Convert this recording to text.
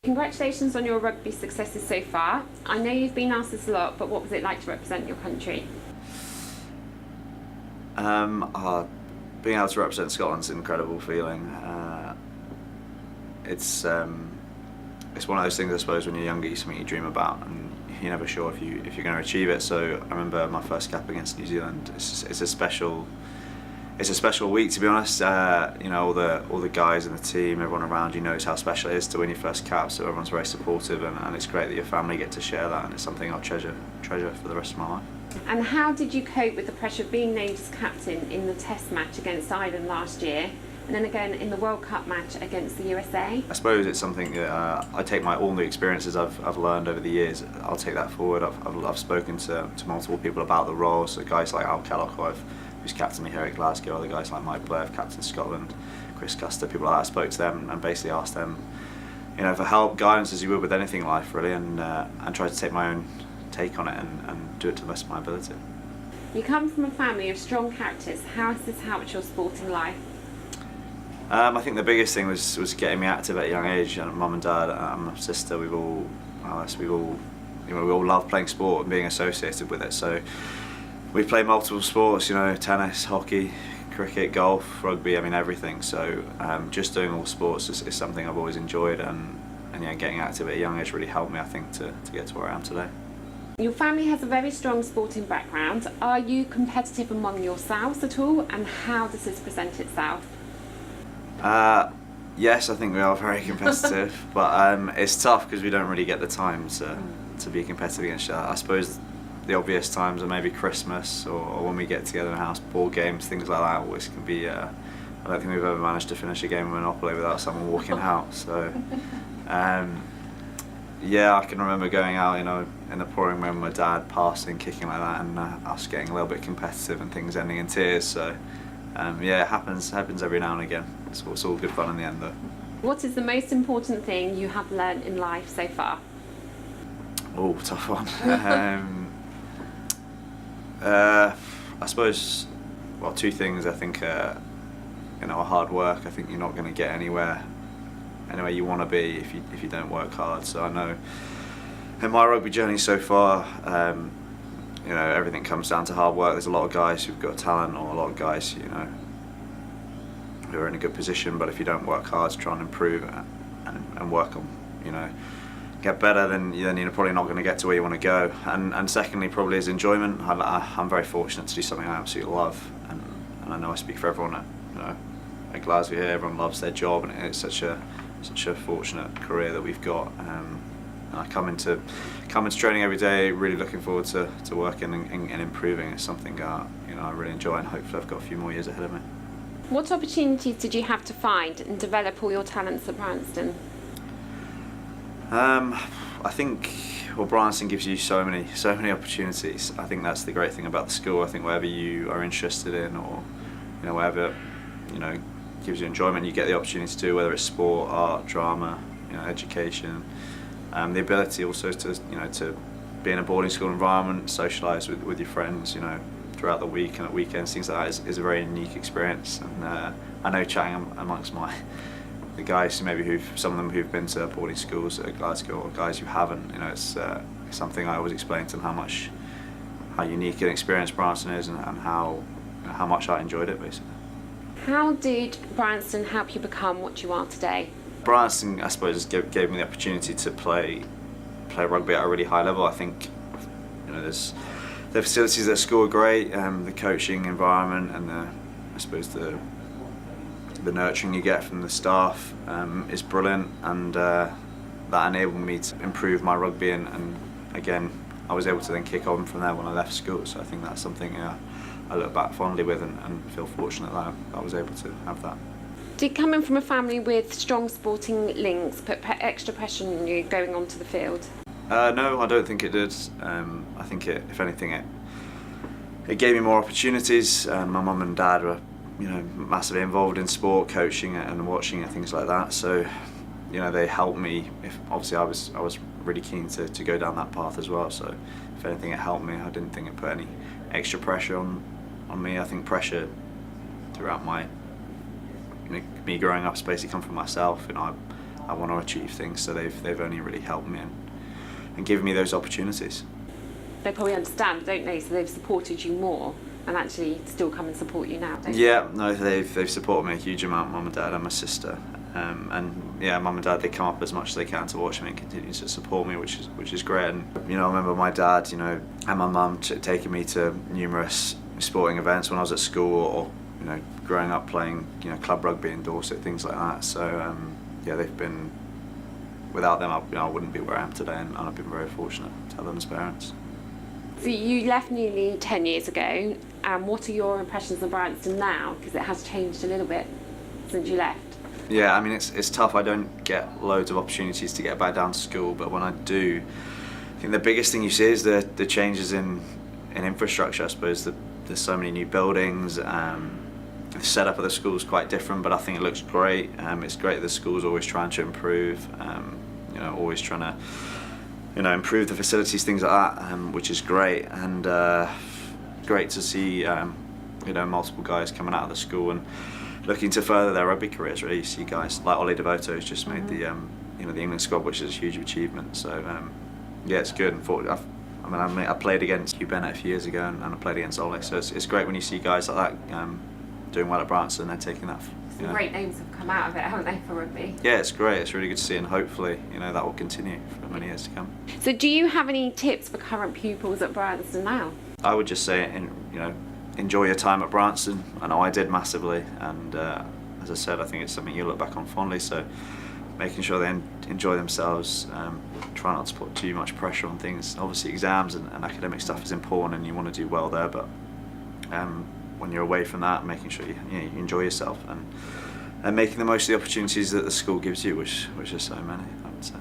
Congratulations on your rugby successes so far. I know you've been asked this a lot, but what was it like to represent your country? Being able to represent Scotland's an incredible feeling. It's one of those things, I suppose, when you're younger, something you dream about, and you're never sure if you're going to achieve it. So I remember my first cap against New Zealand. It's a special week, to be honest. You know, all the guys in the team, everyone around you knows how special it is to win your first cap. So everyone's very supportive, and it's great that your family get to share that, and it's something I'll treasure for the rest of my life. And how did you cope with the pressure of being named as captain in the Test match against Ireland last year, and then again in the World Cup match against the USA? I suppose it's something that I take all the experiences I've learned over the years. I'll take that forward. I've spoken to multiple people about the role. So guys like Al Kellogg, who's captained me here at Glasgow, other guys like Mike Blair, captain Scotland, Chris Custer, people like that. I spoke to them and basically asked them, you know, for help, guidance, as you would with anything in life, really, and try to take my own take on it and do it to the best of my ability. You come from a family of strong characters. How has this helped your sporting life? I think the biggest thing was getting me active at a young age. And Mum and Dad and my sister, we all love playing sport and being associated with it. So we play multiple sports, you know, tennis, hockey, cricket, golf, rugby. I mean, everything. So just doing all sports is something I've always enjoyed, and yeah, getting active at a young age really helped me, I think, to get to where I am today. Your family has a very strong sporting background. Are you competitive among yourselves at all, and how does this present itself? Yes, I think we are very competitive, but it's tough because we don't really get the time to be competitive against each other. I suppose the obvious times are maybe Christmas or when we get together in the house, board games, things like that always can be. I don't think we've ever managed to finish a game of Monopoly without someone walking out. So. Yeah, I can remember going out, you know, in the pouring rain with my dad, passing, kicking like that, and us getting a little bit competitive and things ending in tears. So, yeah, it happens every now and again. It's all good fun in the end, though. What is the most important thing you have learned in life so far? Oh, tough one. I suppose, well, two things. I think, you know, hard work. I think you're not going to get anywhere you want to be if you don't work hard. So I know in my rugby journey so far, you know, everything comes down to hard work. There's a lot of guys who've got talent, or a lot of guys, you know, who are in a good position, but if you don't work hard to try and improve and work on, you know, get better, then you're probably not going to get to where you want to go. And secondly, probably is enjoyment. I'm very fortunate to do something I absolutely love, and I know I speak for everyone at Glasgow here. Everyone loves their job, and it's such a fortunate career that we've got, and I come into training every day really looking forward to working and improving. It's something you know, I really enjoy, and hopefully I've got a few more years ahead of me. What opportunities did you have to find and develop all your talents at Bryanston? I think, well, Bryanston gives you so many opportunities. I think that's the great thing about the school. I think whatever you are interested in, or you know, whatever, you know, gives you enjoyment, you get the opportunity to do, whether it's sport, art, drama, you know, education. The ability also to be in a boarding school environment, socialise with your friends, you know, throughout the week and at weekends, things like that is a very unique experience. And I know, chatting amongst the guys some of them who've been to boarding schools at Glasgow, or guys who haven't, you know, it's something I always explain to them how unique an experience Branson is, and how much I enjoyed it, basically. How did Bryanston help you become what you are today? Bryanston, I suppose, gave me the opportunity to play rugby at a really high level. I think, you know, the facilities at school are great, the coaching environment, and I suppose the nurturing you get from the staff is brilliant, and that enabled me to improve my rugby, and again, I was able to then kick on from there when I left school. So I think that's something I look back fondly with, and feel fortunate that I was able to have that. Did coming from a family with strong sporting links put extra pressure on you going onto the field? No, I don't think it did. I think if anything, it gave me more opportunities. My mum and dad were, you know, massively involved in sport, coaching and watching and things like that. So, you know, they helped me. Obviously I was really keen to go down that path as well. So, if anything, it helped me. I didn't think it put any extra pressure on me. I think pressure throughout me growing up has basically come from myself. You know, I want to achieve things. So they've only really helped me and given me those opportunities. They probably understand, don't they? So they've supported you more and actually still come and support you now, don't Yeah, no, they've supported me a huge amount, mum and dad and my sister. And yeah, mum and dad, they come up as much as they can to watch me and continue to support me, which is great. And I remember my dad, and my mum taking me to numerous sporting events when I was at school, or growing up playing club rugby in Dorset, things like that. So yeah, they've been. Without them, I wouldn't be where I am today, and I've been very fortunate to have them as parents. So you left nearly 10 years ago. What are your impressions of Bryanston now? Because it has changed a little bit since you left. Yeah, I mean it's tough. I don't get loads of opportunities to get back down to school, but when I do, I think the biggest thing you see is the changes in infrastructure. I suppose there's so many new buildings. The setup of the school is quite different, but I think it looks great. It's great that the school's always trying to improve. Always trying to improve the facilities, things like that, which is great. And great to see multiple guys coming out of the school and looking to further their rugby careers. Really, you see guys like Ollie Devoto who's just made the England squad, which is a huge achievement. So yeah, it's good. And I played against Hugh Bennett a few years ago, and I played against Ollie. So it's great when you see guys like that doing well at Branson. They're taking that. Some great names have come out of it, haven't they, for rugby? Yeah, it's great. It's really good to see, and hopefully that will continue for many years to come. So do you have any tips for current pupils at Bryanston now? I would just say, enjoy your time at Branson. I know I did massively, and as I said, I think it's something you look back on fondly. So making sure they enjoy themselves, try not to put too much pressure on things. Obviously exams and academic stuff is important, and you want to do well there, but when you're away from that, making sure you enjoy yourself and making the most of the opportunities that the school gives you, which are so many, I would say.